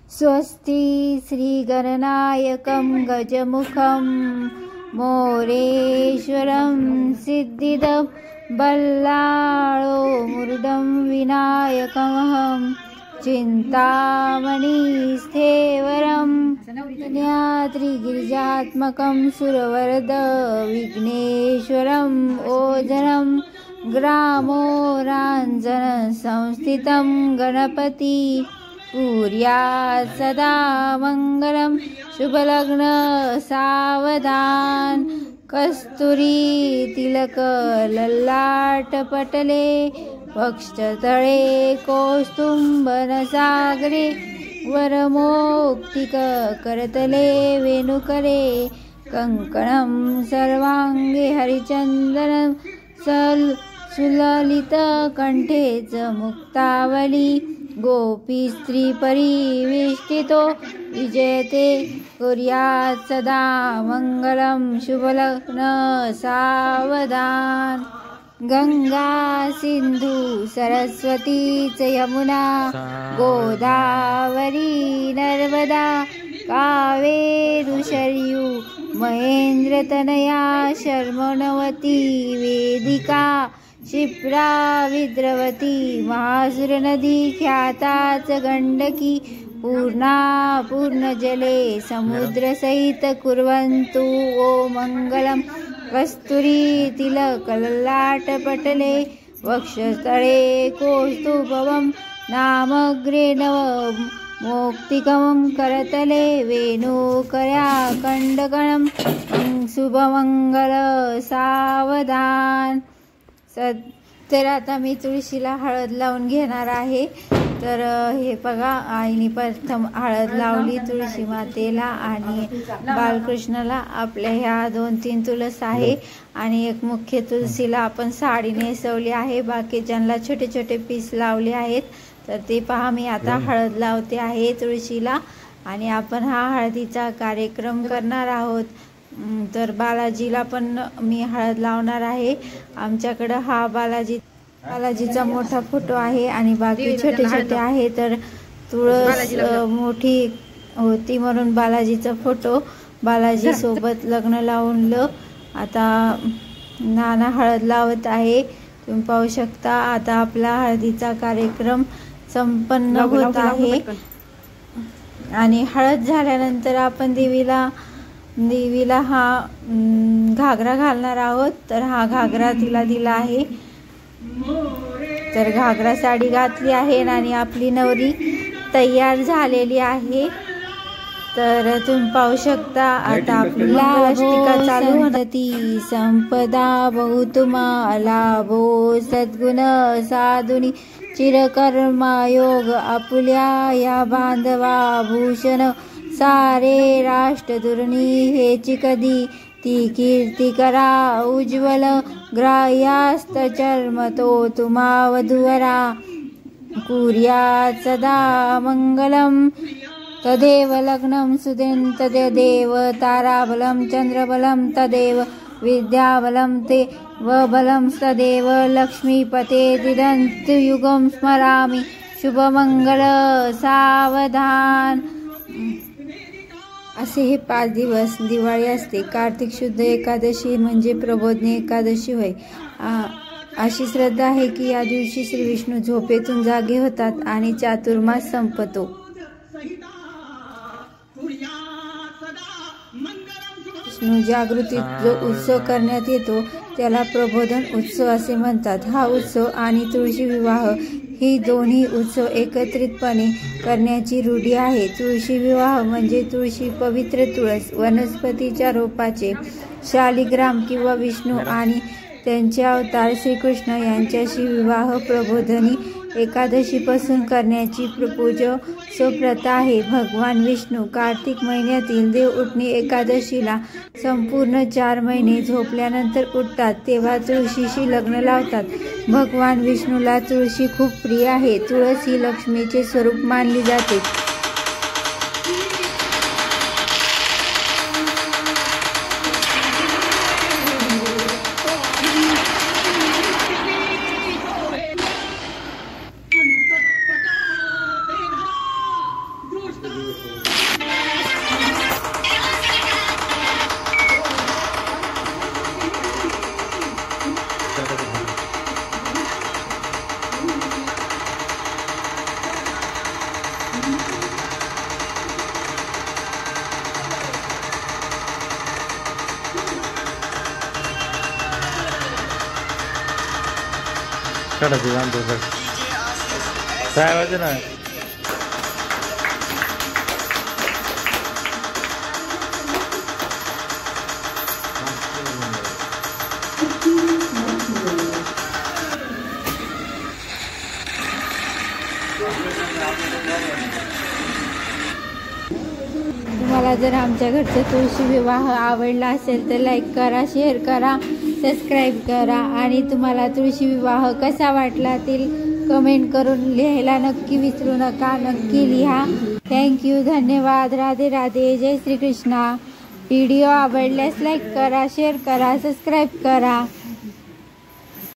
स्वस्ति श्रीगणनायकं गजमुखं मोरेश्वरं सिद्धिदं बल्लाळो मुरुडं विनायकमहं चिन्तामणिस्थेवरं गिरिजात्मकं सुरवरद विघ्नेश्वरम् ओझरं ग्रामोराञ्जन संस्थितं गणपति कुर्यात् सदा मङ्गलं शुभलग्न सावधान कस्तुरी तिलक ललाटपटले वक्षतळे कौस्तुम्भनसागरे वरमौक्तिक करतले वेणुकरे कंकणं सर्वांगे हरिचन्दनं सुललितकण्ठे च मुक्तावली गोपी स्त्री परिवेष्टितो विजयते कुर्यात् सदा मङ्गलं शुभलग्न सावधान गंगा सिंधु सरस्वती च यमुना गोदावरी नर्मदा कावेरी शरयू महेन्द्रतनया शर्मणवती वेदिका क्षिप्रा विद्रवती महासुरनदी ख्याता च गण्डकी पूर्णा पूर्णजले समुद्रसहित कुर्वन्तु वो मङ्गलं कस्तुरी तिलक ललाटपटले वक्षस्थळे कौस्तुभं नामग्रे नवमौक्तिकं करतले वेणुकर्या कंडकणं शुभमंगल सावधान तर आता मी तुळशीला हळद लावून घेणार आहे। तर हे बघा, आईने प्रथम हळद लावली तुळशी मातेला आणि बालकृष्णाला। आपल्या ह्या 2-3 तुळस आहे आणि एक मुख्य तुळशीला आपण साडी नेसवली आहे, बाकीच्यांना छोटे छोटे पीस लावले आहेत। तर ते पहा, मी आता हळद लावते आहे तुळशीला आणि आपण हा हळदीचा कार्यक्रम करणार आहोत। तर बालाजीला पण मी हळद लावणार आहे। आमच्याकडे हा बालाजीचा मोठा फोटो आहे आणि बाकी छोटे छोटे आहे। तर तुळस मोठी होती म्हणून बालाजीचा फोटो बालाजी सोबत लग्न लावलं। आता नाना हळद लावत आहे, तुम्ही पाहू शकता। आता आपला हळदीचा कार्यक्रम संपन्न होत आहे आणि हळद झाल्यानंतर आपण देवीला हा घागरा घालणार आहोत। तर हा घागरा तिला दिला आहे। तर घागरा साडी घातली आहे आणि आपली नवरी तयार झालेली आहे। तर तुम्ही पाहू शकता आता आपली अष्टिका चालू होती। संपदा बहुतुमा लाभो सद्गुण साधुनी चिरकर्मा योग आपुल्या या बांधवा भूषण सारे राष्ट्र दुर्नी हेची कधी ती कीर्ती करा उज्ज्वल ग्राह्यास्त चर्म तो तुम्हा वधूवरा कुर्यात् सदा मंगलम तदेव लग्नं सुदेन तदेव ताराबलं चंद्रबलं तदेव विद्याबलं ते व बलं तदेव लक्ष्मीपते दिदन्तु युगं स्मरामि शुभमंगल सावधान। असे हे 5 दिवस दिवाळी असते। कार्तिक शुद्ध एकादशी म्हणजे प्रबोधनी एकादशी होय। अशी श्रद्धा आहे की या दिवशी श्री विष्णू झोपेतून जागे होतात आणि चातुर्मास संपतो। विष्णू जागृतीत जो उत्सव करण्यात येतो त्याला प्रबोधन उत्सव असे म्हणतात। हा उत्सव आणि तुळशी विवाह ही दोन्ही उत्सव एकत्रितपणे करण्याची रूढी आहे। तुळशी विवाह म्हणजे तुळशी पवित्र तुळस वनस्पतीच्या रोपाचे शालिग्राम किंवा विष्णू आणि त्यांचे अवतार श्रीकृष्ण यांच्याशी विवाह प्रबोधनी एकादशीपासून करण्याची प्रथा आहे। भगवान विष्णू कार्तिक महिन्यातील देव उठणी एकादशीला संपूर्ण 4 महिने झोपल्यानंतर उठतात तेव्हा तुळशीशी लग्न लावतात। भगवान विष्णूला तुळशी खूप प्रिय आहे। तुळस ही लक्ष्मीचे स्वरूप मानली जाते। काढायचं जाणतो बघ काय वाजते ना तुम्हाला जर आमच्या घरचा तुळशी विवाह आवडला असेल तर लाईक करा, शेअर करा, सबस्क्राईब करा आणि तुम्हाला तुळशी विवाह कसा वाटला ते कमेंट करून लिहायला नक्की विसरू नका. नक्की लिहा. थँक्यू, धन्यवाद. राधे राधे. जय श्री कृष्णा. व्हिडिओ आवडल्यास लाईक करा, शेअर करा, सबस्क्राईब करा.